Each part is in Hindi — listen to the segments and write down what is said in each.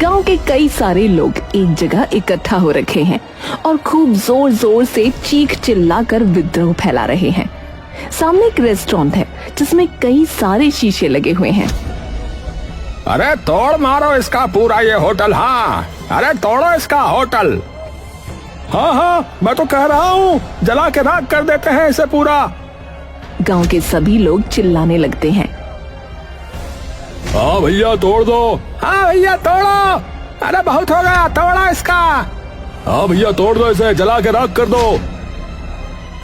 गांव के कई सारे लोग एक जगह इकट्ठा हो रखे हैं और खूब जोर जोर से चीख चिल्लाकर विद्रोह फैला रहे हैं। सामने एक रेस्टोरेंट है जिसमें कई सारे शीशे लगे हुए हैं। अरे तोड़ मारो इसका पूरा ये होटल। हाँ, अरे तोड़ो इसका होटल। हाँ हाँ, मैं तो कह रहा हूँ जला के राख कर देते हैं इसे पूरा। गांव के सभी लोग चिल्लाने लगते हैं। हाँ भैया तोड़ दो। हाँ भैया तोड़ो। अरे बहुत हो गया, तोड़ो इसका। हाँ भैया तोड़ दो इसे, जला के राख कर दो।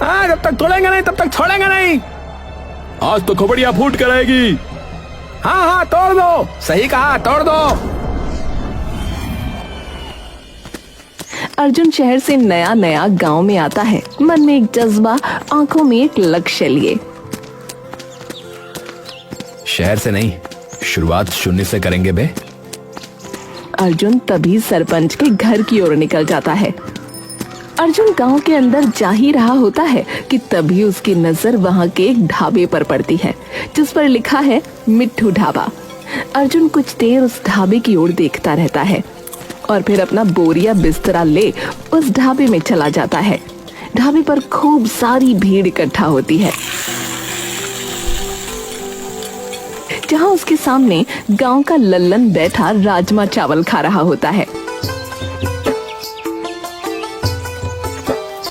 हाँ, जब तक तोड़ेंगे नहीं तब तक छोड़ेंगे नहीं। आज तो खोपड़ियाँ फूट कर आएगी। हाँ हाँ तोड़ दो, सही कहा, तोड़ दो। अर्जुन शहर से नया नया गांव में आता है, मन में एक जज्बा, आंखों में एक लक्ष्य लिए। शहर से नहीं, शुरुआत शून्य से करेंगे बे। अर्जुन तभी सरपंच के घर की ओर निकल जाता है। अर्जुन गांव के अंदर जा ही रहा होता है कि तभी उसकी नजर वहां के एक ढाबे पर पड़ती है जिस पर लिखा है मिट्ठू ढाबा। अर्जुन कुछ देर उस ढाबे की ओर देखता रहता है और फिर अपना बोरिया बिस्तरा ले उस ढाबे में चला जाता है। ढाबे पर खूब सारी भीड़ इकट्ठा होती है, जहां उसके सामने गांव का लल्लन बैठा राजमा चावल खा रहा होता है।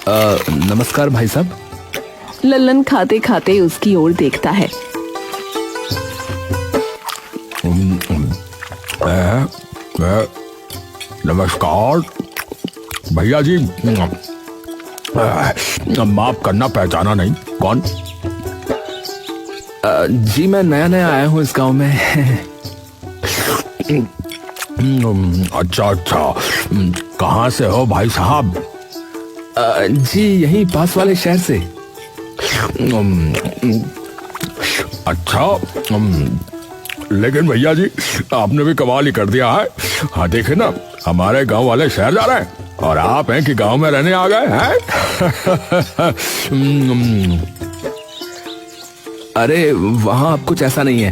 नमस्कार भाई साहब। लल्लन खाते खाते उसकी ओर देखता है। नमस्कार भैया जी, माफ करना, पहचाना नहीं। कौन? जी मैं नया नया आया हूँ इस गांव में। अच्छा अच्छा, कहाँ से हो भाई साहब? जी यहीं पास वाले शहर से। अच्छा, लेकिन भैया जी आपने भी कमाल ही कर दिया है। हाँ देखे ना, हमारे गांव वाले शहर जा रहे हैं और आप हैं कि गांव में रहने आ गए हैं। अरे वहाँ अब कुछ ऐसा नहीं है,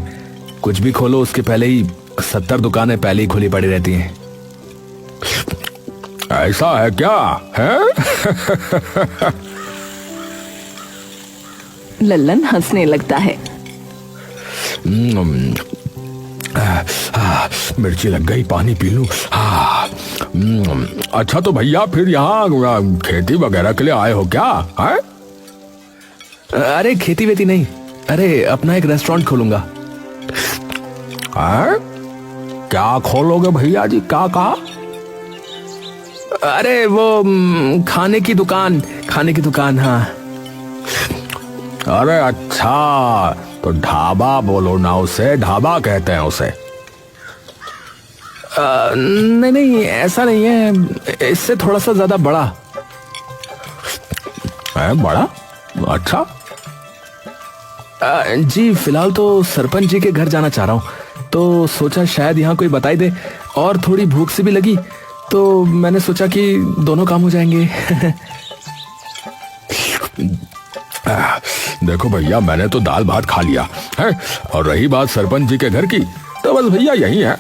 कुछ भी खोलो उसके पहले ही 70 दुकानें पहले ही खुली पड़ी रहती हैं। ऐसा है क्या है? लल्लन हंसने लगता है। मिर्ची लग गई, पानी पी लूं। अच्छा तो भैया फिर यहाँ खेती वगैरह के लिए आए हो क्या है? अरे खेती वेती नहीं, अरे अपना एक रेस्टोरेंट खोलूंगा। क्या खोलोगे भैया जी, क्या कहा? अरे वो खाने की दुकान, खाने की दुकान। हाँ। अरे अच्छा, तो ढाबा बोलो ना उसे, ढाबा कहते हैं उसे। नहीं नहीं ऐसा नहीं है, इससे थोड़ा सा ज्यादा बड़ा है। बड़ा? अच्छा। जी फिलहाल तो सरपंच जी के घर जाना चाह रहा हूँ, तो सोचा शायद यहाँ कोई बताई दे, और थोड़ी भूख सी भी लगी तो मैंने सोचा कि दोनों काम हो जाएंगे। देखो भैया, मैंने तो दाल भात खा लिया है, और रही बात सरपंच जी के घर की, तो बस भैया यही है।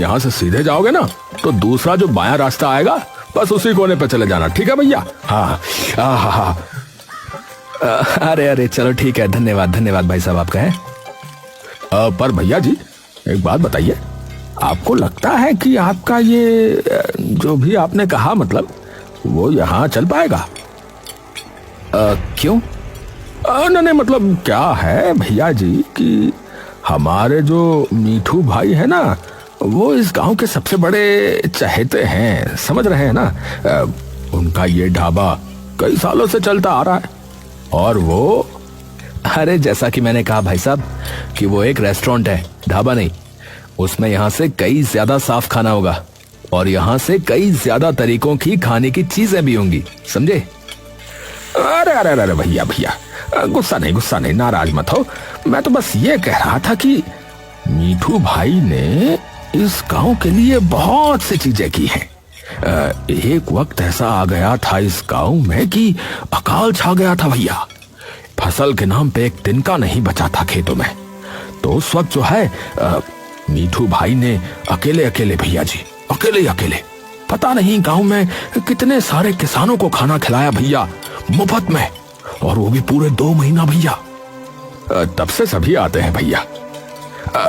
यहाँ से सीधे जाओगे ना तो दूसरा जो बायां रास्ता आएगा, बस उसी कोने पे चले जाना। ठीक है भैया? हाँ हाँ हाँ। अरे अरे चलो ठीक है, धन्यवाद धन्यवाद भाई साहब आपका है। पर भैया जी एक बात बताइए, आपको लगता है कि आपका ये जो भी आपने कहा, मतलब वो यहाँ चल पाएगा? क्यों? नहीं मतलब क्या है भैया जी कि हमारे जो मीठू भाई है ना, वो इस गांव के सबसे बड़े चहेते हैं, समझ रहे हैं ना। उनका ये ढाबा कई सालों से चलता आ रहा है, और वो, अरे जैसा कि मैंने कहा भाई साहब कि वो एक रेस्टोरेंट है, ढाबा नहीं। उसमें यहाँ से कई ज्यादा साफ खाना होगा, और यहाँ से कई ज्यादा तरीकों की खाने की चीजें भी होंगी, समझे? अरे अरे अरे भैया भैया, गुस्सा नहीं, नाराज मत हो। मैं तो बस ये कह रहा था कि मीठू भाई ने इस गांव के लिए बहुत सी चीजें की हैं। एक वक्त ऐसा आ गया था इस गांव में कि अकाल छा गया था भैया। फसल के नाम पे एक तिनका नहीं बचा था खेतों में। तो उस वक्त जो है मीठू भाई ने अकेले अकेले, भैया जी अकेले अकेले, पता नहीं गांव में कितने सारे किसानों को खाना खिलाया भैया, मुफ्त में, और वो भी पूरे 2 महीना भैया। तब से सभी आते हैं भैया।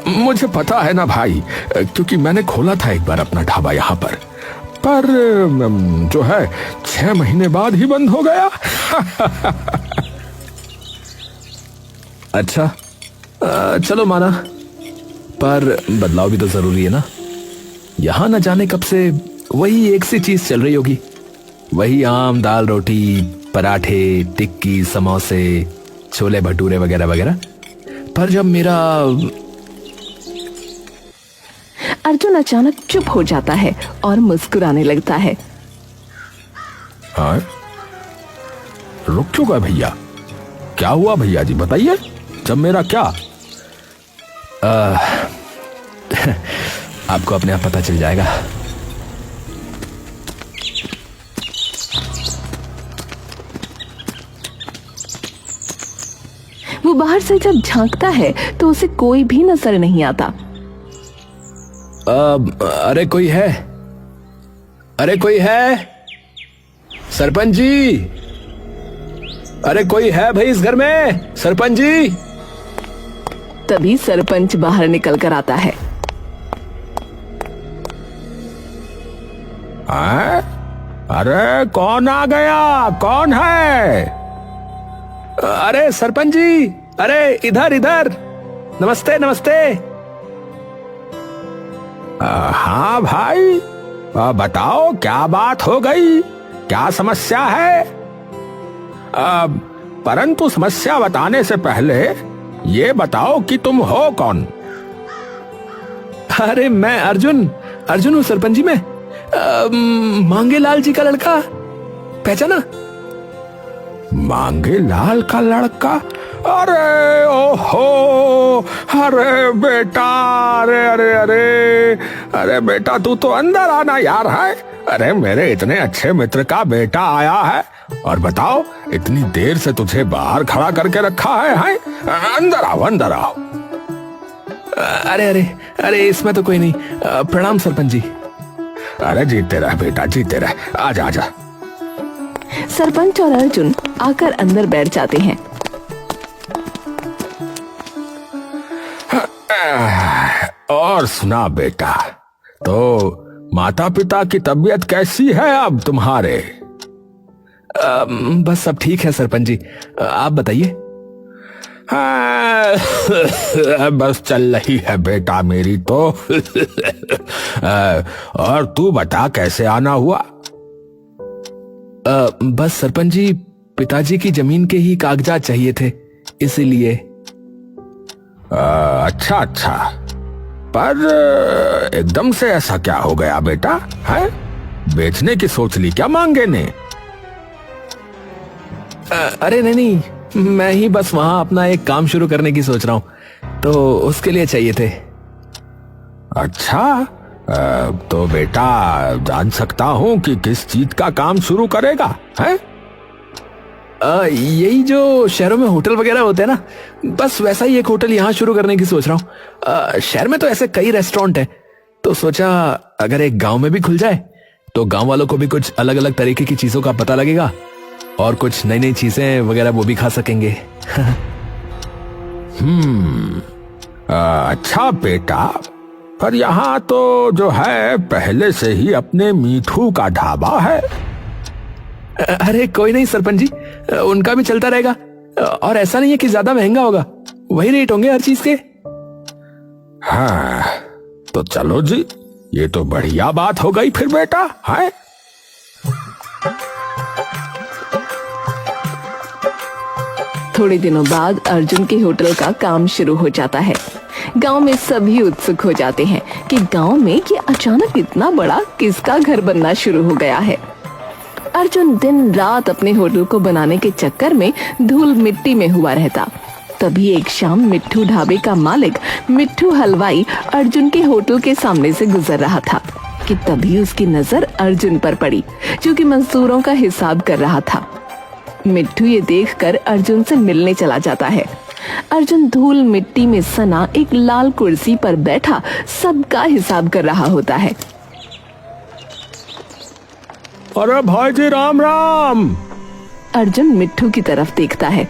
मुझे पता है ना भाई, क्योंकि मैंने खोला था एक बार अपना ढाबा यहाँ पर जो है 6 महीने बाद ही बंद हो गया। अच्छा, चलो माना, पर बदलाव भी तो जरूरी है ना। यहां न जाने कब से वही एक सी चीज चल रही होगी, वही आम दाल रोटी, पराठे, टिक्की, समोसे, छोले भटूरे वगैरह वगैरह। पर जब मेरा अर्जुन अचानक चुप हो जाता है और मुस्कुराने लगता है। हाँ? रुक क्यों गए भैया? क्या हुआ भैया जी, बताइए। जब मेरा क्या? आपको अपने आप पता चल जाएगा। वो बाहर से जब झांकता है तो उसे कोई भी नजर नहीं आता। अरे कोई है? अरे कोई है? सरपंच जी, अरे कोई है भाई इस घर में? सरपंच जी। तभी सरपंच बाहर निकल कर आता है। हाँ? अरे कौन आ गया? कौन है? अरे सरपंच जी, अरे इधर इधर, नमस्ते नमस्ते। हाँ भाई, बताओ क्या बात हो गई, क्या समस्या है? परंतु समस्या बताने से पहले ये बताओ कि तुम हो कौन? अरे मैं अर्जुन हूँ सरपंच जी। मैं मांगेलाल जी का लड़का, पहचाना? मांगेलाल का लड़का? अरे ओहो, अरे बेटा, अरे अरे अरे अरे बेटा, तू तो अंदर आना यार है। अरे मेरे इतने अच्छे मित्र का बेटा आया है, और बताओ इतनी देर से तुझे बाहर खड़ा करके रखा है? अंदर आओ, अंदर आओ। अरे अरे अरे इसमें तो कोई नहीं। प्रणाम सरपंच जी। अरे जीते रह बेटा, जीते रह, आजा आजा। सरपंच और अर्जुन आकर अंदर बैठ जाते हैं। और सुना बेटा, तो माता पिता की तबीयत कैसी है अब तुम्हारे? बस सब ठीक है सरपंच जी, आप बताइए। बस चल रही है बेटा मेरी तो। और तू बता कैसे आना हुआ? बस सरपंच जी, पिताजी की जमीन के ही कागजात चाहिए थे, इसीलिए। अच्छा अच्छा, पर एकदम से ऐसा क्या हो गया बेटा? है बेचने की सोच ली क्या मांगे ने? अरे नहीं, मैं ही बस वहां अपना एक काम शुरू करने की सोच रहा हूं, तो उसके लिए चाहिए थे। अच्छा, तो बेटा जान सकता हूं कि किस चीज का काम शुरू करेगा? है यही जो शहरों में होटल वगैरह होते हैं ना, बस वैसा ही एक होटल यहाँ शुरू करने की सोच रहा हूँ। शहर में तो ऐसे कई रेस्टोरेंट हैं, तो सोचा अगर एक गांव में भी खुल जाए तो गांव वालों को भी कुछ अलग अलग तरीके की चीजों का पता लगेगा, और कुछ नई नई चीजें वगैरह वो भी खा सकेंगे। अच्छा बेटा, पर यहाँ तो जो है पहले से ही अपने मीठू का ढाबा है। अरे कोई नहीं सरपंच जी, उनका भी चलता रहेगा, और ऐसा नहीं है कि ज्यादा महंगा होगा, वही रेट होंगे हर चीज के। हाँ तो चलो जी, ये तो बढ़िया बात हो गई फिर बेटा। है थोड़े दिनों बाद अर्जुन के होटल का काम शुरू हो जाता है। गांव में सभी उत्सुक हो जाते हैं कि गांव में ये अचानक इतना बड़ा किसका घर बनना शुरू हो गया है। अर्जुन दिन रात अपने होटल को बनाने के चक्कर में धूल मिट्टी में हुआ रहता। तभी एक शाम मिट्ठू ढाबे का मालिक मिट्ठू हलवाई अर्जुन के होटल के सामने से गुजर रहा था कि तभी उसकी नजर अर्जुन पर पड़ी, जो कि मजदूरों का हिसाब कर रहा था। मिट्ठू ये देखकर अर्जुन से मिलने चला जाता है अर्जुन धूल मिट्टी में सना एक लाल कुर्सी पर बैठा सबका हिसाब कर रहा होता है। अरे भाई जी राम राम। अर्जुन मिट्ठू की तरफ देखता है।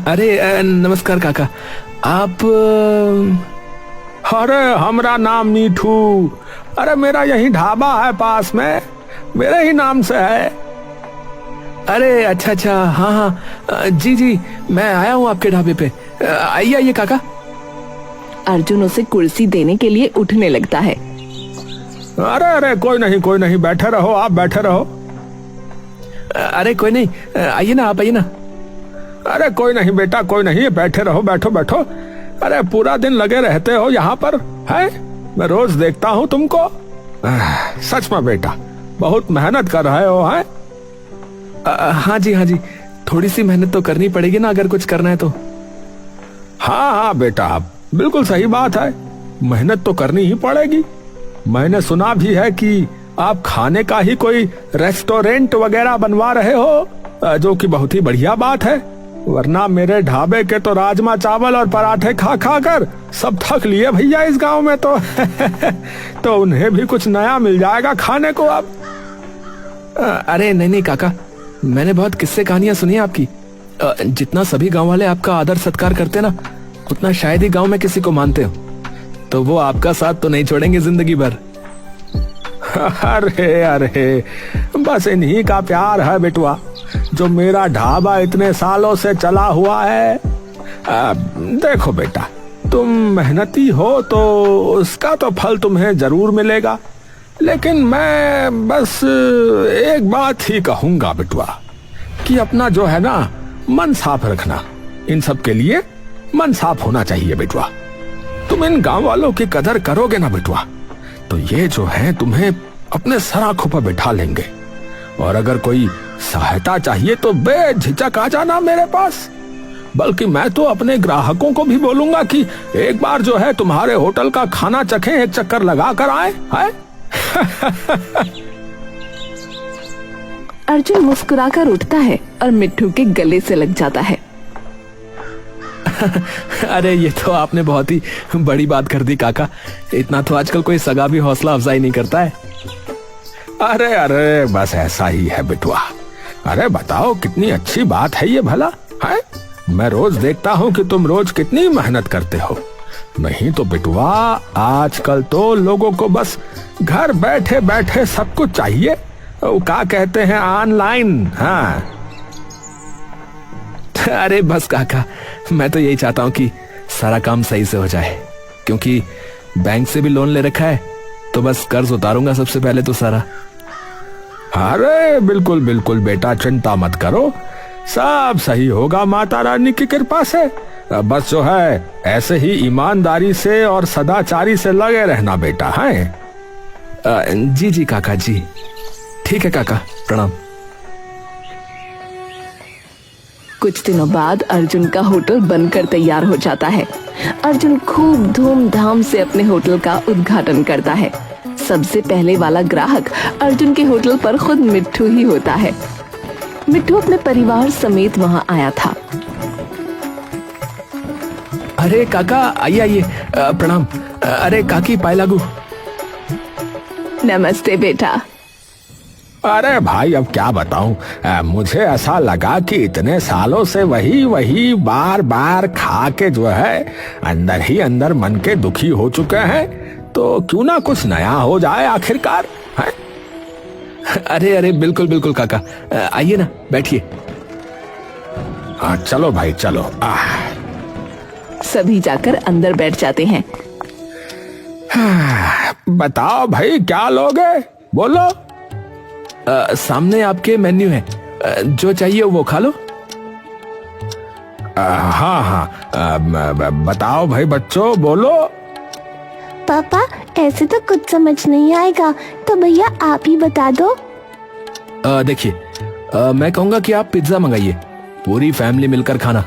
अरे नमस्कार काका, आप अरे हमरा नाम मीठू। अरे मेरा यही ढाबा है पास में, मेरे ही नाम से है। अरे अच्छा अच्छा, हाँ हाँ जी जी, मैं आया हूँ आपके ढाबे पे। आइए आइए काका। अर्जुन उसे कुर्सी देने के लिए उठने लगता है। अरे अरे कोई नहीं, बैठे रहो, आप बैठे रहो। अरे कोई नहीं, आइए ना, आप आइए ना। अरे कोई नहीं बेटा, कोई नहीं, बैठे रहो, बैठो बैठो। अरे पूरा दिन लगे रहते हो यहाँ पर, है? मैं रोज देखता हूँ तुमको। सच में बेटा, बहुत मेहनत कर रहे हो, है? हाँ जी, थोड़ी सी मेहनत तो करनी पड़ेगी ना, अगर कुछ करना है तो। हाँ बेटा, बिल्कुल सही बात है, मेहनत तो करनी ही पड़ेगी। मैंने सुना भी है कि आप खाने का ही कोई रेस्टोरेंट वगैरह बनवा रहे हो, जो कि बहुत ही बढ़िया बात है। वरना मेरे ढाबे के तो राजमा चावल और पराठे खा खा कर सब थक लिए भैया इस गांव में तो। तो उन्हें भी कुछ नया मिल जाएगा खाने को अब। अरे नहीं काका, मैंने बहुत किस्से कहानियां सुनी है आपकी। जितना सभी गांव वाले आपका आदर सत्कार करते ना, उतना शायद ही गांव में किसी को मानते हो। तो वो आपका साथ तो नहीं छोड़ेंगे जिंदगी भर। अरे बस इन्हीं का प्यार है बेटुआ, जो मेरा ढाबा इतने सालों से चला हुआ है। देखो बेटा, तुम मेहनती हो तो उसका तो फल तुम्हें जरूर मिलेगा। लेकिन मैं बस एक बात ही कहूंगा बेटुआ, कि अपना जो है ना मन साफ रखना। इन सब के लिए मन साफ होना चाहिए बेटुआ। तुम इन गांव वालों की कदर करोगे ना बेटुआ, तो ये जो है तुम्हें अपने सर आंखों पर बिठा लेंगे। और अगर कोई सहायता चाहिए तो बेझिझक आ जाना मेरे पास। बल्कि मैं तो अपने ग्राहकों को भी बोलूंगा कि एक बार जो है तुम्हारे होटल का खाना चखें, एक चक्कर लगा कर आए, है? अर्जुन मुस्कुराकर उठता है और मिट्ठू के गले से लग जाता है। अरे ये तो आपने बहुत ही बड़ी बात कर दी काका। इतना तो आजकल कोई सगा भी हौसला अफजाई नहीं करता है। अरे बस ऐसा ही है बेटुआ। अरे बताओ, कितनी अच्छी बात है ये भला, है? मैं रोज देखता हूँ कि तुम रोज कितनी मेहनत करते हो। नहीं तो बेटुआ, आजकल तो लोगों को बस घर बैठे बैठे सब कुछ चाहिए। वो क्या कहते हैं, ऑनलाइन। हाँ अरे बस काका, मैं तो यही चाहता हूँ कि सारा काम सही से हो जाए, क्योंकि बैंक से भी लोन ले रखा है, तो बस कर्ज उतारूंगा सबसे पहले तो सारा। अरे बिल्कुल बिल्कुल बेटा, चिंता मत करो, सब सही होगा माता रानी की कृपा से। बस जो है ऐसे ही ईमानदारी से और सदाचारी से लगे रहना बेटा, है? जी काका जी, ठीक है काका, प्रणाम। कुछ दिनों बाद अर्जुन का होटल बनकर तैयार हो जाता है। अर्जुन खूब धूमधाम से अपने होटल का उद्घाटन करता है। सबसे पहले वाला ग्राहक अर्जुन के होटल पर खुद मिट्ठू ही होता है। मिट्ठू अपने परिवार समेत वहां आया था। अरे काका, आइए आइए, प्रणाम। अरे काकी, पाए लागू। नमस्ते बेटा। अरे भाई, अब क्या बताऊं, मुझे ऐसा लगा कि इतने सालों से वही बार बार खा के जो है अंदर ही अंदर मन के दुखी हो चुके हैं, तो क्यों ना कुछ नया हो जाए आखिरकार, है? अरे बिल्कुल बिल्कुल काका, आइए ना, बैठिए। चलो भाई चलो। सभी जाकर अंदर बैठ जाते हैं। बताओ भाई, क्या लोगे, बोलो। सामने आपके मेन्यू है, जो चाहिए वो खा लो। हाँ, बताओ भाई बच्चों, बोलो। पापा, ऐसे तो कुछ समझ नहीं आएगा, तो भैया आप ही बता दो। देखिए, मैं कहूँगा कि आप पिज्जा मंगाइए, पूरी फैमिली मिलकर खाना।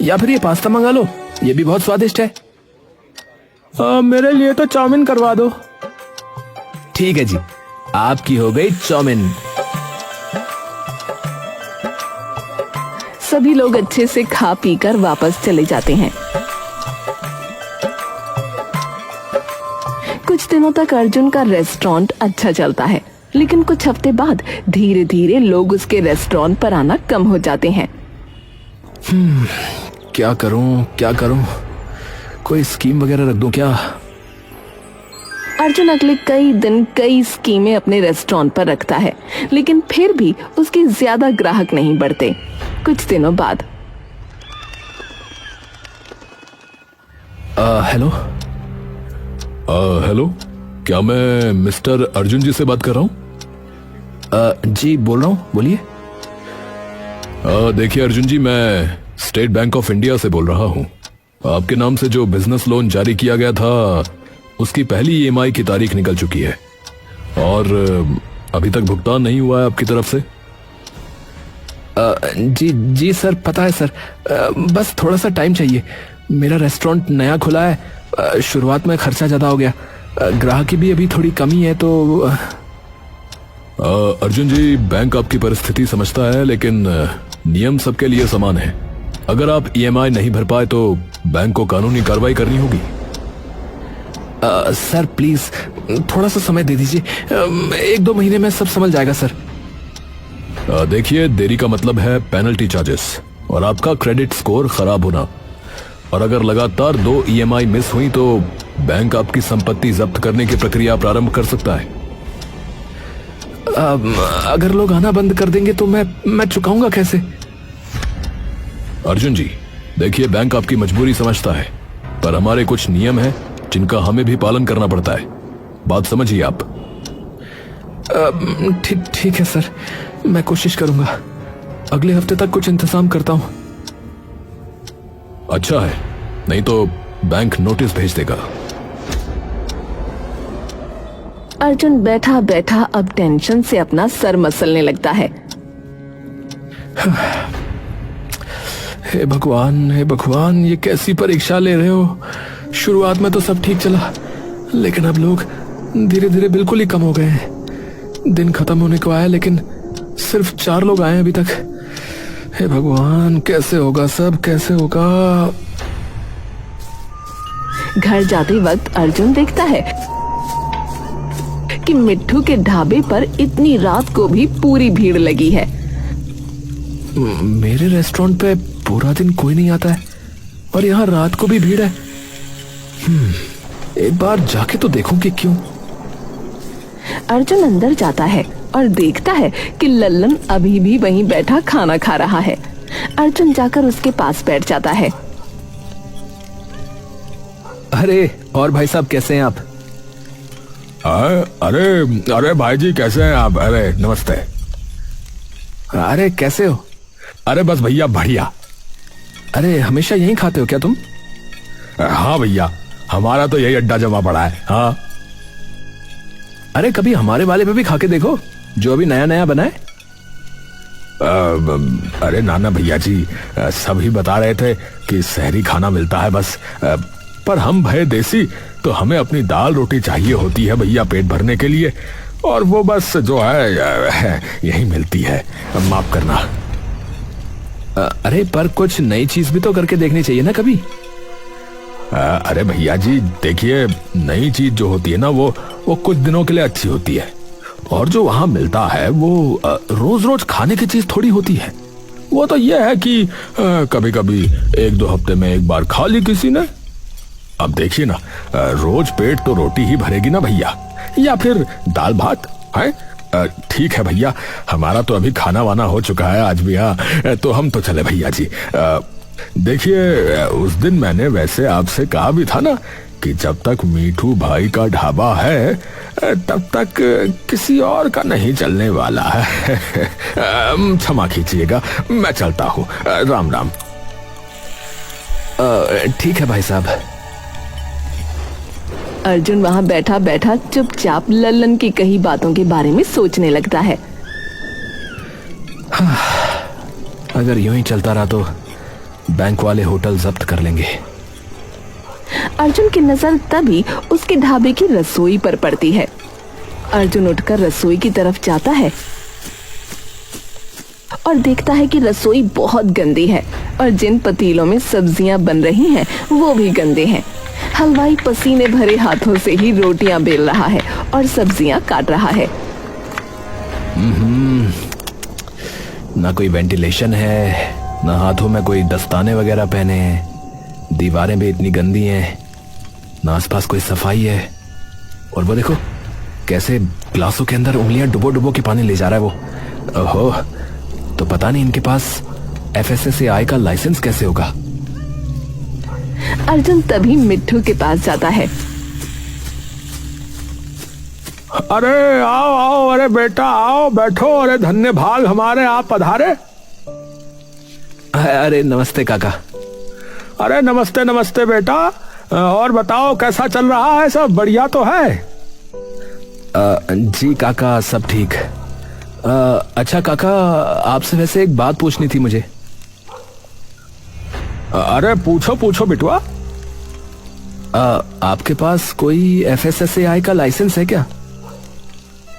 या फिर ये पास्ता मंगा लो, ये भी बहुत स्वादिष्ट है। मेरे लिए तो चाउमीन करवा दो। ठीक है जी, आपकी हो गई चाउमीन। सभी लोग अच्छे से खा पी कर वापस चले जाते हैं। कुछ दिनों तक अर्जुन का रेस्टोरेंट अच्छा चलता है, लेकिन कुछ हफ्ते बाद धीरे धीरे लोग उसके रेस्टोरेंट पर आना कम हो जाते हैं। क्या करूं? कोई स्कीम वगैरह रख दूं क्या? अर्जुन अगले कई दिन कई स्कीमें अपने रेस्टोरेंट पर रखता है, लेकिन फिर भी उसके ज्यादा ग्राहक नहीं बढ़ते। कुछ दिनों बाद हेलो। हेलो, क्या मैं मिस्टर अर्जुन जी से बात कर रहा हूँ? जी बोल रहा हूँ, बोलिए। देखिए अर्जुन जी, मैं स्टेट बैंक ऑफ इंडिया से बोल रहा हूँ। आपके नाम से जो बिजनेस लोन जारी किया गया था उसकी पहली ईएमआई की तारीख निकल चुकी है और अभी तक भुगतान नहीं हुआ है आपकी तरफ से। जी सर, पता है सर, बस थोड़ा सा टाइम चाहिए। मेरा रेस्टोरेंट नया खुला है, शुरुआत में खर्चा ज्यादा हो गया, ग्राहकी भी अभी थोड़ी कमी है तो अर्जुन जी, बैंक आपकी परिस्थिति समझता है, लेकिन नियम सबके लिए समान है। अगर आप ईएमआई नहीं भर पाए तो बैंक को कानूनी कार्रवाई करनी होगी। सर प्लीज थोड़ा सा समय दे दीजिए, 1-2 महीने में सब समझ जाएगा सर। देखिए, देरी का मतलब है पेनल्टी चार्जेस और आपका क्रेडिट स्कोर खराब होना। और अगर लगातार 2 ईएमआई मिस हुई तो बैंक आपकी संपत्ति जब्त करने की प्रक्रिया प्रारंभ कर सकता है। अगर लोग आना बंद कर देंगे तो मैं चुकाऊंगा कैसे? अर्जुन जी, देखिए, बैंक आपकी मजबूरी समझता है, पर हमारे कुछ नियम हैं जिनका हमें भी पालन करना पड़ता है। बात समझिए आप। ठीक है सर, मैं कोशिश करूंगा। अगले हफ्ते तक कुछ इंतजाम करता हूं। अच्छा है, नहीं तो बैंक नोटिस भेज देगा। अर्जुन बैठा बैठा अब टेंशन से अपना सर मसलने लगता है। हे भगवान, ये कैसी परीक्षा ले रहे हो? शुरुआत में तो सब ठीक चला, लेकिन अब लोग धीरे धीरे बिल्कुल ही कम हो गए हैं। दिन खत्म होने को आया, लेकिन सिर्फ 4 लोग आए अभी तक। हे भगवान, कैसे होगा सब, कैसे होगा? घर जाते वक्त अर्जुन देखता है कि मिट्ठू के ढाबे पर इतनी रात को भी पूरी भीड़ लगी है। मेरे रेस्टोरेंट पे पूरा दिन कोई नहीं आता है और यहाँ रात को भी भीड़ है। एक बार जाके तो देखूं कि क्यों। अर्जुन अंदर जाता है और देखता है कि लल्लन अभी भी वहीं बैठा खाना खा रहा है। अर्जुन जाकर उसके पास बैठ जाता है। अरे और भाई साहब, कैसे हैं आप? अरे भाई जी, कैसे हैं आप? अरे नमस्ते। अरे कैसे हो? अरे बस भैया, बढ़िया। अरे हमेशा यहीं खाते हो क्या तुम? हाँ भैया, हमारा तो यही अड्डा जमा पड़ा है। हाँ। अरे कभी हमारे वाले पे भी खा के देखो, जो अभी नया नया बना है। अरे नाना भैया जी, सभी बता रहे थे कि शहरी खाना मिलता है बस, पर हम भय देसी, तो हमें अपनी दाल रोटी चाहिए होती है भैया पेट भरने के लिए, और वो बस जो है यही मिलती है। माफ करना। अरे पर कुछ नई चीज भी तो करके देखनी चाहिए ना कभी। अरे भैया जी, देखिए, नई चीज जो होती है ना वो कुछ दिनों के लिए अच्छी होती है, और जो वहां मिलता है वो रोज रोज खाने की चीज थोड़ी होती है। वो तो ये है कि कभी कभी 1-2 हफ्ते में एक बार खा ली किसी ने। अब देखिए ना, रोज पेट तो रोटी ही भरेगी ना भैया, या फिर दाल भात है। ठीक है भैया, हमारा तो अभी खाना वाना हो चुका है आज भी। हाँ, तो हम तो चले भैया जी। देखिए, उस दिन मैंने वैसे आपसे कहा भी था ना कि जब तक मीठू भाई का ढाबा है तब तक किसी और का नहीं चलने वाला है। क्षमा कीजिएगा, मैं चलता हूँ। राम राम। ठीक है भाई साहब। अर्जुन वहां बैठा बैठा चुपचाप लल्लन की कही बातों के बारे में सोचने लगता है। अगर यूं ही चलता रहा तो बैंक वाले होटल जब्त कर लेंगे। अर्जुन की नजर तभी उसके ढाबे की रसोई पर पड़ती है। अर्जुन उठकर रसोई की तरफ जाता है और देखता है कि रसोई बहुत गंदी है और जिन पतीलों में सब्जियां बन रही हैं वो भी गंदे हैं। हलवाई पसीने भरे हाथों से ही रोटियां बेल रहा है और सब्जियां काट रहा है। ना कोई वेंटिलेशन है, ना हाथों में कोई दस्ताने वगैरह पहने हैं, दीवारें भी इतनी गंदी हैं, ना आसपास कोई सफाई है। और वो देखो कैसे ग्लासों के अंदर उंगलियां डुबो डुबो के पानी ले जा रहा है वो। ओहो, तो पता नहीं इनके पास FSSAI का लाइसेंस कैसे होगा। अर्जुन तभी मिट्ठू के पास जाता है। अरे आओ आओ, अरे बेटा आओ, बैठो, अरे धन्य भाग हमारे, आप पधारे। अरे नमस्ते काका। अरे नमस्ते नमस्ते बेटा, और बताओ कैसा चल रहा है, सब बढ़िया तो है? जी काका, सब ठीक। अच्छा काका, आपसे वैसे एक बात पूछनी थी मुझे। अरे पूछो पूछो बिटुआ। आपके पास कोई FSSAI का लाइसेंस है क्या?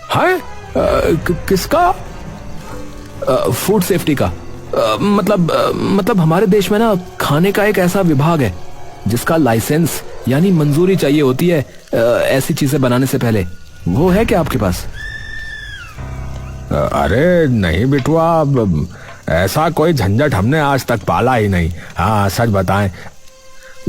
है? किसका? फूड सेफ्टी का। मतलब हमारे देश में ना खाने का एक ऐसा विभाग है जिसका लाइसेंस यानी मंजूरी चाहिए होती है ऐसी चीजें बनाने से पहले। वो है क्या आपके पास? अरे नहीं बिटुआ, ऐसा कोई झंझट हमने आज तक पाला ही नहीं। हाँ सच बताएं,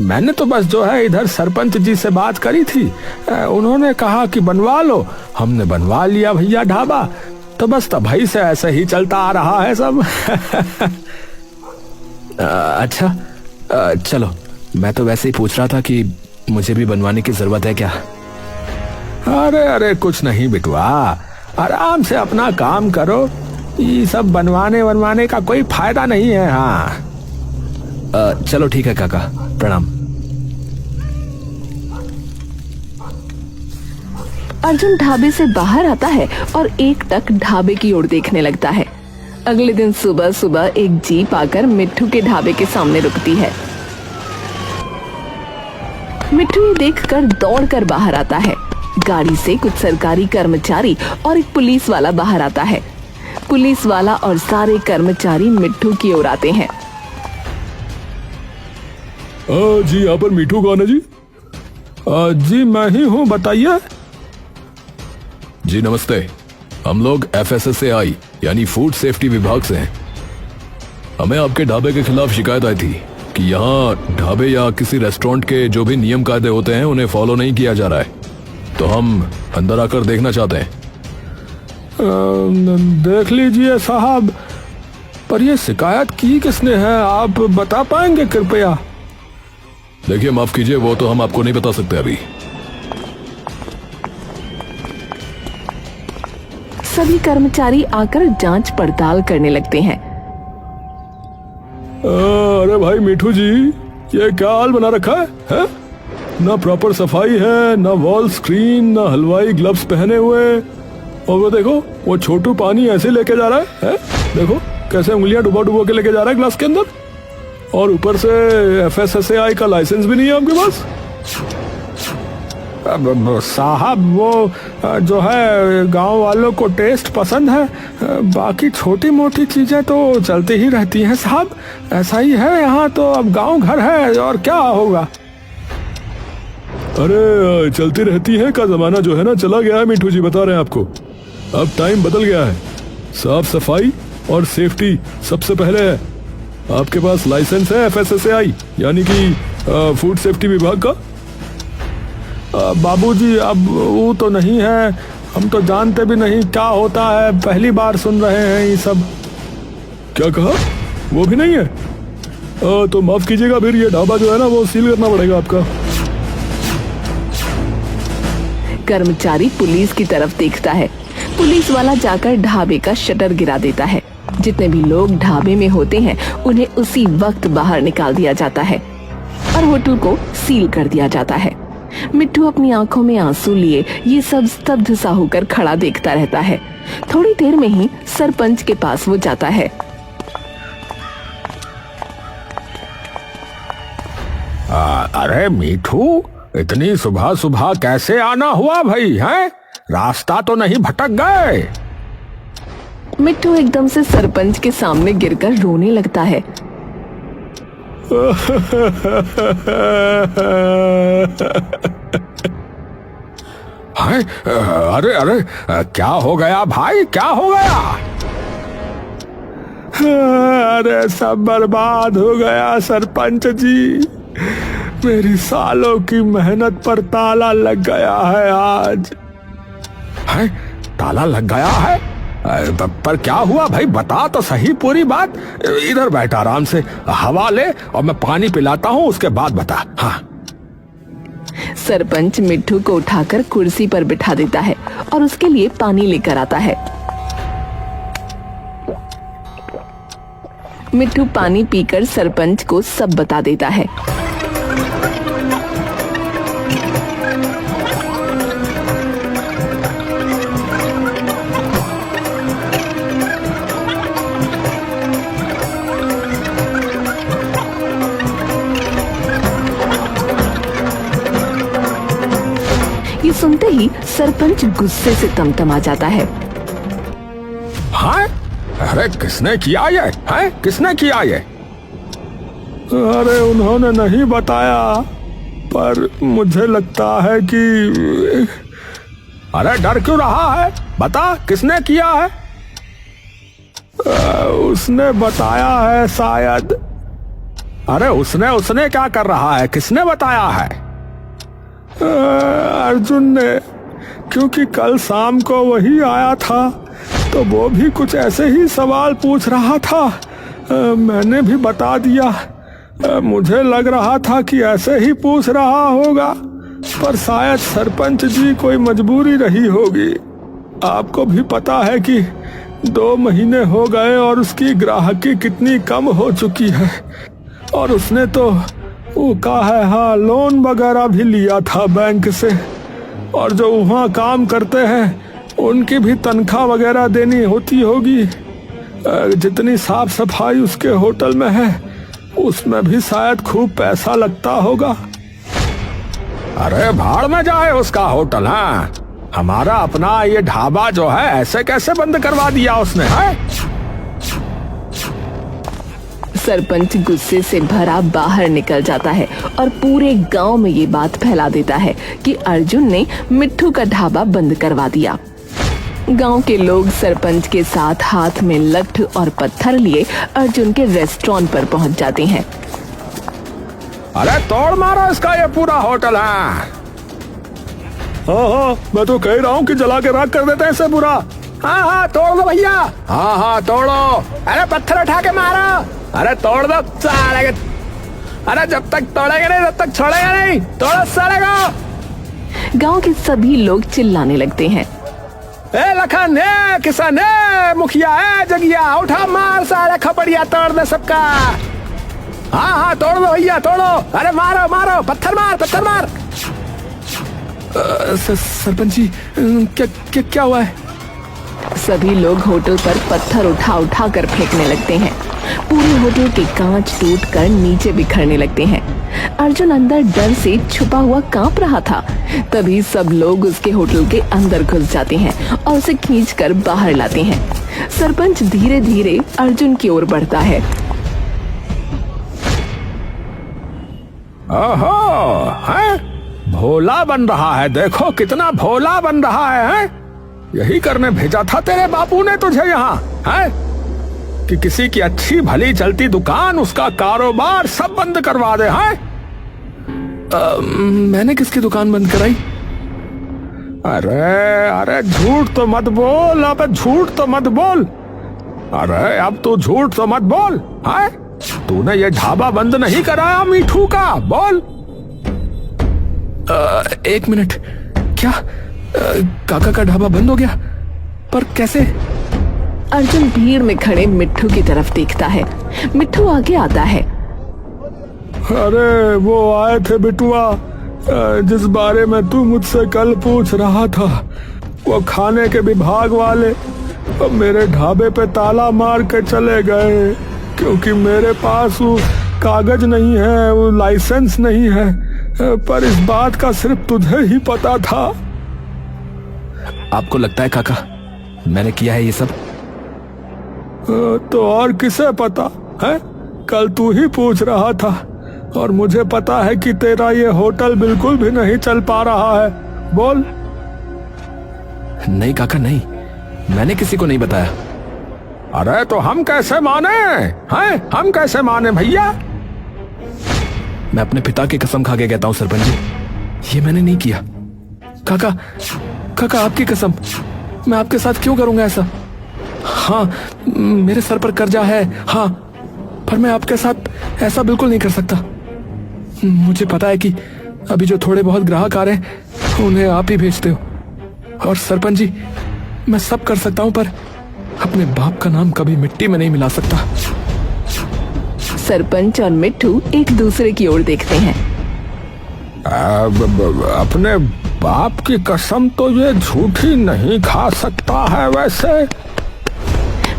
मैंने तो बस जो है इधर सरपंच जी से बात करी थी, उन्होंने कहा कि बनवा लो, हमने बनवा लिया भैया ढाबा, तो बस तभी से ऐसे ही चलता आ रहा है सब। अच्छा, चलो, मैं तो वैसे ही पूछ रहा था कि मुझे भी बनवाने की जरूरत है क्या। अरे अरे कुछ नहीं बिटुआ, आराम से अपना काम करो, ये सब बनवाने का कोई फायदा नहीं है। हाँ चलो ठीक है काका, प्रणाम। अर्जुन ढाबे से बाहर आता है और एकटक ढाबे की ओर देखने लगता है। अगले दिन सुबह सुबह एक जीप आकर मिट्ठू के ढाबे के सामने रुकती है। मिट्ठू ये देखकर दौड़कर बाहर आता है। गाड़ी से कुछ सरकारी कर्मचारी और एक पुलिस वाला बाहर आता है। पुलिस वाला और सारे कर्मचारी मिट्ठू की ओर आते हैं। जी यहाँ पर मिट्ठू कौन है जी? जी मैं ही हूँ, बताइए। जी नमस्ते, हम लोग FSSAI यानी फूड सेफ्टी विभाग से हैं। हमें आपके ढाबे के खिलाफ शिकायत आई थी कि यहाँ ढाबे या किसी रेस्टोरेंट के जो भी नियम कायदे होते हैं उन्हें फॉलो नहीं किया जा रहा है, तो हम अंदर आकर देखना चाहते हैं। देख लीजिए साहब, पर ये शिकायत की किसने है, आप बता पाएंगे कृपया? देखिए माफ कीजिए, वो तो हम आपको नहीं बता सकते अभी। सभी कर्मचारी आकर जांच पड़ताल करने लगते हैं। अरे भाई मिठू जी, ये क्या हाल बना रखा है? ना प्रॉपर सफाई है, ना वॉल स्क्रीन, ना हलवाई ग्लव्स पहने हुए, और वो देखो वो छोटू पानी ऐसे लेके जा रहा है? देखो कैसे उंगलियां डुबो डुबो के लेके जा रहा है ग्लास के अंदर, और ऊपर से FSSAI का लाइसेंस भी नहीं है आपके पास। साहब वो जो है गांव वालों को टेस्ट पसंद है, बाकी छोटी मोटी चीजें तो चलती ही रहती हैं साहब, ऐसा ही है यहाँ तो, अब गांव घर है और क्या होगा। अरे चलती रहती है का जमाना जो है ना चला गया है मिठू जी, बता रहे हैं आपको, अब टाइम बदल गया है। साफ सफाई और सेफ्टी सबसे पहले है। आपके पास लाइसेंस है FSSAI यानी कि फूड सेफ्टी विभाग का? बाबूजी अब वो तो नहीं है, हम तो जानते भी नहीं क्या होता है, पहली बार सुन रहे हैं ये सब। क्या कहा? वो भी नहीं है? तो माफ कीजिएगा, फिर ये ढाबा जो है ना वो सील करना पड़ेगा आपका। कर्मचारी पुलिस की तरफ देखता है। पुलिस वाला जाकर ढाबे का शटर गिरा देता है। जितने भी लोग ढाबे में होते हैं उन्हें उसी वक्त बाहर निकाल दिया जाता है और होटल को सील कर दिया जाता है। मिट्ठू अपनी आंखों में आंसू लिए ये सब स्तब्ध सा होकर खड़ा देखता रहता है। थोड़ी देर में ही सरपंच के पास वो जाता है। अरे मिठू, इतनी सुबह सुबह कैसे आना हुआ भाई? हैं, रास्ता तो नहीं भटक गए? मिट्ठू एकदम से सरपंच के सामने गिरकर रोने लगता है। हाय, अरे अरे, क्या हो गया भाई, क्या हो गया? अरे सब बर्बाद हो गया सरपंच जी, मेरी सालों की मेहनत पर ताला लग गया है आज। है, ताला लग गया है? पर क्या हुआ भाई, बता तो सही पूरी बात। इधर बैठ आराम से, हवा ले और मैं पानी पिलाता हूँ, उसके बाद बता। हाँ। सरपंच मिट्ठू को उठाकर कुर्सी पर बिठा देता है और उसके लिए पानी लेकर आता है। मिट्ठू पानी पीकर सरपंच को सब बता देता है। ये सुनते ही सरपंच गुस्से से तमतमा जाता है। हाँ? अरे किसने किया ये? है? किसने किया ये? अरे उन्होंने नहीं बताया, पर मुझे लगता है कि... अरे डर क्यों रहा है, बता किसने किया है? उसने बताया है शायद। अरे उसने क्या कर रहा है, किसने बताया है? अर्जुन ने, क्योंकि कल शाम को वही आया था तो वो भी कुछ ऐसे ही सवाल पूछ रहा था। मैंने भी बता दिया। मुझे लग रहा था कि ऐसे ही पूछ रहा होगा, पर शायद सरपंच जी कोई मजबूरी रही होगी। आपको भी पता है कि 2 महीने हो गए और उसकी ग्राहकी कितनी कम हो चुकी है, और उसने तो वो कहा है, हाँ, लोन वगैरह भी लिया था बैंक से, और जो वहाँ काम करते हैं उनकी भी तनख्वाह वगैरह देनी होती होगी। जितनी साफ सफाई उसके होटल में है उसमें भी शायद खूब पैसा लगता होगा। अरे भाड़ में जाए उसका होटल। हाँ, हमारा अपना ये ढाबा जो है ऐसे कैसे बंद करवा दिया उसने? है? सरपंच गुस्से से भरा बाहर निकल जाता है और पूरे गांव में ये बात फैला देता है कि अर्जुन ने मिट्ठू का ढाबा बंद करवा दिया। गांव के लोग सरपंच के साथ हाथ में लठ और पत्थर लिए अर्जुन के रेस्टोरेंट पर पहुंच जाते हैं। अरे तोड़ मारो इसका ये पूरा होटल है। हाँ, मैं तो कह रहा हूँ कि जला के राख कर देते हैं इसे पूरा। हाँ, तोड़ दो भैया। हाँ, तोड़ो। अरे पत्थर उठा के मारो। अरे तोड़ दो साले। अरे जब तक तोड़ेगा नहीं तब तक छोड़ेगा नहीं, तोड़ो साले को। गांव के सभी लोग चिल्लाने लगते हैं। ए लखन, ए किसान, ए मुखिया, ए जगिया, उठा मार साले खपड़िया, तोड़ दे सबका। हाँ, तोड़ दो भैया, तोड़ो। अरे मारो मारो, पत्थर मार। सरपंच जी, क्या हुआ है? सभी लोग होटल पर पत्थर उठा कर फेंकने लगते हैं। पूरे होटल के कांच टूटकर नीचे बिखरने लगते हैं। अर्जुन अंदर डर से छुपा हुआ कांप रहा था। तभी सब लोग उसके होटल के अंदर घुस जाते हैं और उसे खींचकर बाहर लाते हैं। सरपंच धीरे धीरे अर्जुन की ओर बढ़ता है। ओहो, है? भोला बन रहा है, देखो कितना भोला बन रहा है? यही करने भेजा था तेरे बापू ने तुझे यहाँ, है? कि किसी की अच्छी भली चलती दुकान, उसका कारोबार सब बंद करवा दे। है? मैंने किसकी दुकान बंद कराई? अरे झूठ तो मत बोल, अब झूठ तो मत बोल। अरे अब तू झूठ तो मत बोल। है? तूने ये ढाबा बंद नहीं कराया मिठू का, बोल। 1 मिनट, क्या काका का ढाबा बंद हो गया? पर कैसे? अर्जुन भीड़ में खड़े मिट्ठू की तरफ देखता है। मिट्ठू आगे आता है। अरे वो आए थे बिटुआ, जिस बारे में तू मुझसे कल पूछ रहा था। वो खाने के विभाग वाले मेरे ढाबे पे ताला मार के चले गए, क्योंकि मेरे पास वो कागज नहीं है, वो लाइसेंस नहीं है। पर इस बात का सिर्फ तुझे ही पता था। आपको लगता है काका मैंने किया है ये सब? तो और किसे पता है? कल तू ही पूछ रहा था, और मुझे पता है कि तेरा ये होटल बिल्कुल भी नहीं चल पा रहा है। बोल। नहीं काका नहीं, मैंने किसी को नहीं बताया। अरे तो हम कैसे माने हैं? हम कैसे माने भैया? मैं अपने पिता की कसम खा के कहता हूँ सरपंच जी, ये मैंने नहीं किया। काका काका आपकी कसम, मैं आपके साथ क्यों करूंगा ऐसा? हाँ मेरे सर पर कर्जा है, हाँ, पर मैं आपके साथ ऐसा बिल्कुल नहीं कर सकता। मुझे पता है कि अभी जो थोड़े बहुत ग्राहक आ रहे हैं उन्हें आप ही भेजते हो, और सरपंच जी मैं सब कर सकता हूं, पर अपने बाप का नाम कभी मिट्टी में नहीं मिला सकता। सरपंच और मिट्ठू एक दूसरे की ओर देखते हैं। अपने बाप की कसम तो ये झूठी नहीं खा सकता है वैसे।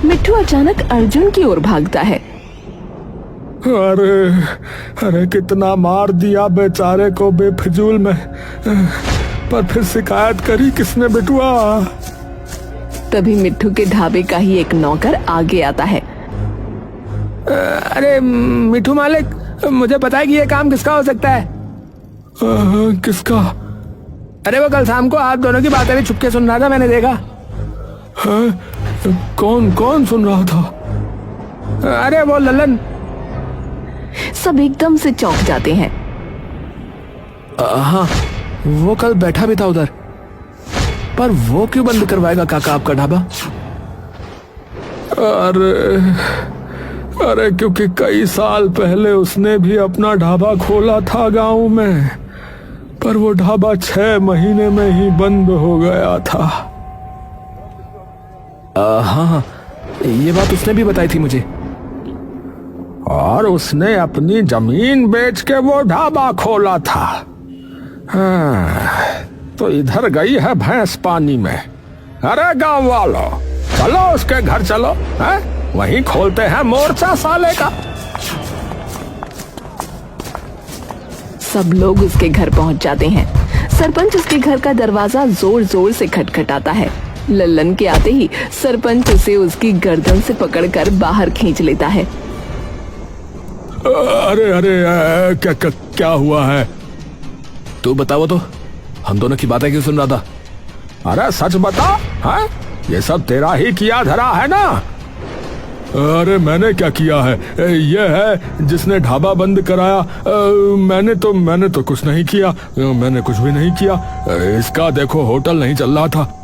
मिट्ठू अचानक अर्जुन की ओर भागता है। अरे कितना मार दिया बेचारे को बेफिजूल में, पर फिर शिकायत करी किसने बेटुआ? तभी मिट्ठू के ढाबे का ही एक नौकर आगे आता है। अरे मिट्ठू मालिक, मुझे पता है कि ये काम किसका हो सकता है। किसका? अरे वो कल शाम को आप दोनों की बातें भी छुपके सुन रहा था, मैंने देखा। कौन कौन सुन रहा था? अरे वो लल्लन। सब एकदम से चौंक जाते हैं। हाँ वो कल बैठा भी था उधर, पर वो क्यों बंद करवाएगा काका आपका ढाबा? अरे क्योंकि कई साल पहले उसने भी अपना ढाबा खोला था गांव में, पर वो ढाबा 6 महीने में ही बंद हो गया था। हाँ ये बात उसने भी बताई थी मुझे। और उसने अपनी जमीन बेच के वो ढाबा खोला था। तो इधर गई है भैंस पानी में। अरे गांव वालों, चलो उसके घर चलो, वहीं खोलते हैं मोर्चा साले का। सब लोग उसके घर पहुंच जाते हैं। सरपंच उसके घर का दरवाजा जोर जोर से खटखटाता है। लल्लन के आते ही सरपंच उसे उसकी गर्दन से पकड़कर बाहर खींच लेता है। अरे क्या हुआ है? तू बताओ तो, हम दोनों की बातें क्यों सुन रहा था? अरे सच बता, है? ये सब तेरा ही किया धरा है ना? अरे मैंने क्या किया है? ये है जिसने ढाबा बंद कराया। मैंने तो कुछ नहीं किया, मैंने कुछ भी नहीं किया। इसका देखो होटल नहीं चल रहा था।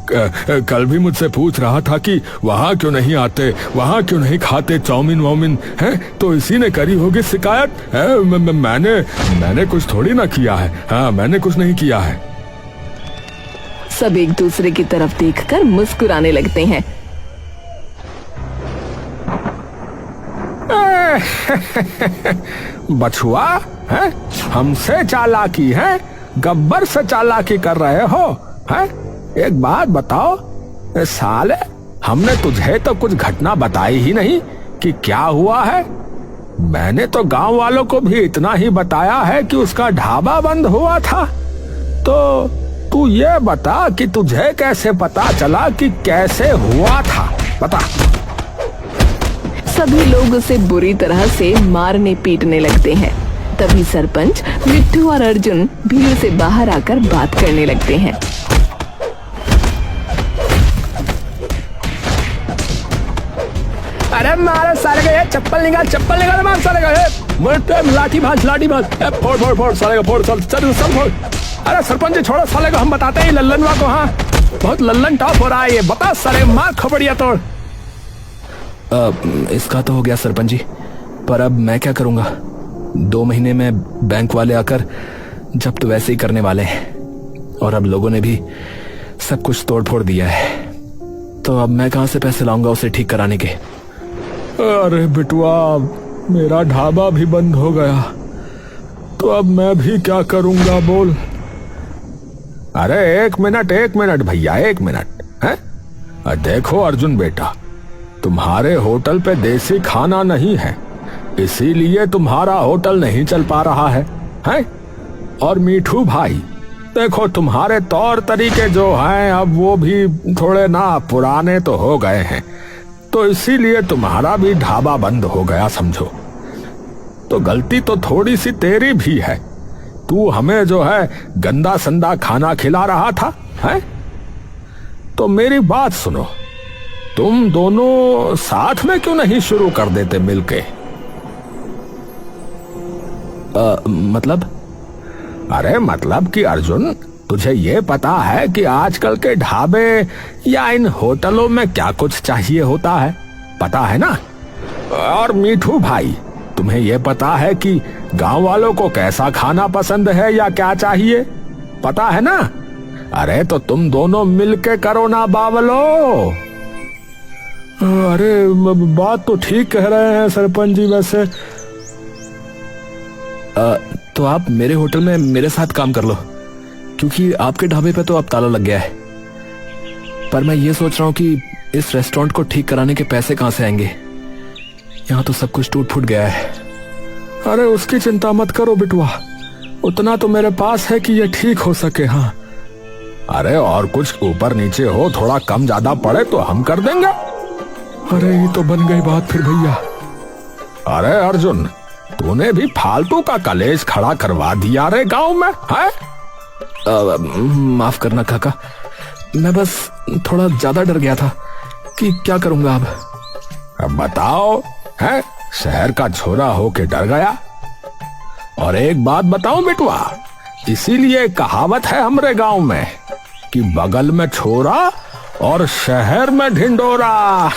कल भी मुझसे पूछ रहा था कि वहाँ क्यों नहीं आते, वहाँ क्यों नहीं खाते चाउमीन वाउमीन, है? तो इसी ने करी होगी शिकायत। मैंने कुछ थोड़ी ना किया है। हाँ मैंने कुछ नहीं किया है। सब एक दूसरे की तरफ देखकर मुस्कुराने लगते हैं। बछुआ, है? हमसे चालाकी है, गब्बर से चालाकी कर रहे हो, है? एक बात बताओ साले, हमने तुझे तो कुछ घटना बताई ही नहीं कि क्या हुआ है। मैंने तो गांव वालों को भी इतना ही बताया है कि उसका ढाबा बंद हुआ था। तो तू ये बता कि तुझे कैसे पता चला कि कैसे हुआ था, बता। सभी लोग उसे बुरी तरह से मारने पीटने लगते हैं। तभी सरपंच, मिट्ठू और अर्जुन भीड़ से बाहर आकर बात करने लगते हैं। अरे मारे साले का, चप्पल निकाल मार साले का। लाठी भाज फोड़ साले का, फोड़ चल सब फोड़। अरे सरपंच जी छोड़ो साले को, हम बताते हैं लल्लनवा को। हाँ बहुत लल्लन टॉप हो रहा है ये, बता साले, मार खबड़िया तोड़। इसका तो हो गया सरपंच जी, पर अब मैं क्या करूंगा? 2 महीने में बैंक वाले आकर जब्त वैसे ही करने वाले हैं, और अब लोगों ने भी सब कुछ तोड़ फोड़ दिया है। तो अब मैं कहां से पैसे लाऊंगा उसे ठीक कराने के? अरे बिटुआ, मेरा ढाबा भी बंद हो गया, तो अब मैं भी क्या करूंगा बोल। अरे एक मिनट भैया, 1 मिनट है। देखो अर्जुन बेटा, तुम्हारे होटल पे देसी खाना नहीं है, इसीलिए तुम्हारा होटल नहीं चल पा रहा है, हैं? और मीठू भाई, देखो तुम्हारे तौर तरीके जो हैं अब वो भी थोड़े ना पुराने तो हो गए हैं, तो इसीलिए तुम्हारा भी ढाबा बंद हो गया समझो। तो गलती तो थोड़ी सी तेरी भी है। तू हमें जो है गंदा संदा खाना खिला रहा था, है? तो मेरी बात सुनो, तुम दोनों साथ में क्यों नहीं शुरू कर देते मिलके? मतलब? अरे मतलब कि अर्जुन, तुझे ये पता है कि आजकल के ढाबे या इन होटलों में क्या कुछ चाहिए होता है, पता है ना? और मीठू भाई, तुम्हें ये पता है कि गांव वालों को कैसा खाना पसंद है या क्या चाहिए, पता है ना? अरे तो तुम दोनों मिलके करो ना बावलो। अरे बात तो ठीक कह रहे हैं सरपंच जी। वैसे तो आप मेरे होटल में मेरे साथ काम कर लो, क्योंकि आपके ढाबे पे तो अब ताला लग गया है। पर मैं ये सोच रहा हूँ कि इस रेस्टोरेंट को ठीक कराने के पैसे कहाँ से आएंगे? यहाँ तो सब कुछ टूट फूट गया है। अरे उसकी चिंता मत करो बिटुआ, उतना तो मेरे पास है कि ये ठीक हो सके। हाँ, अरे और कुछ ऊपर नीचे हो, थोड़ा कम ज्यादा पड़े तो हम कर देंगे। अरे ये तो बन गई बात फिर भैया। अरे अर्जुन, तूने भी फालतू का कलेश खड़ा करवा दिया रे गांव में, है? माफ करना काका, मैं बस थोड़ा ज्यादा डर गया था कि क्या करूंगा अब। अब बताओ, है? शहर का छोरा होके डर गया? और एक बात बताऊं बेटुआ, इसीलिए कहावत है हमरे गांव में कि बगल में छोरा और शहर में ढिंडोरा।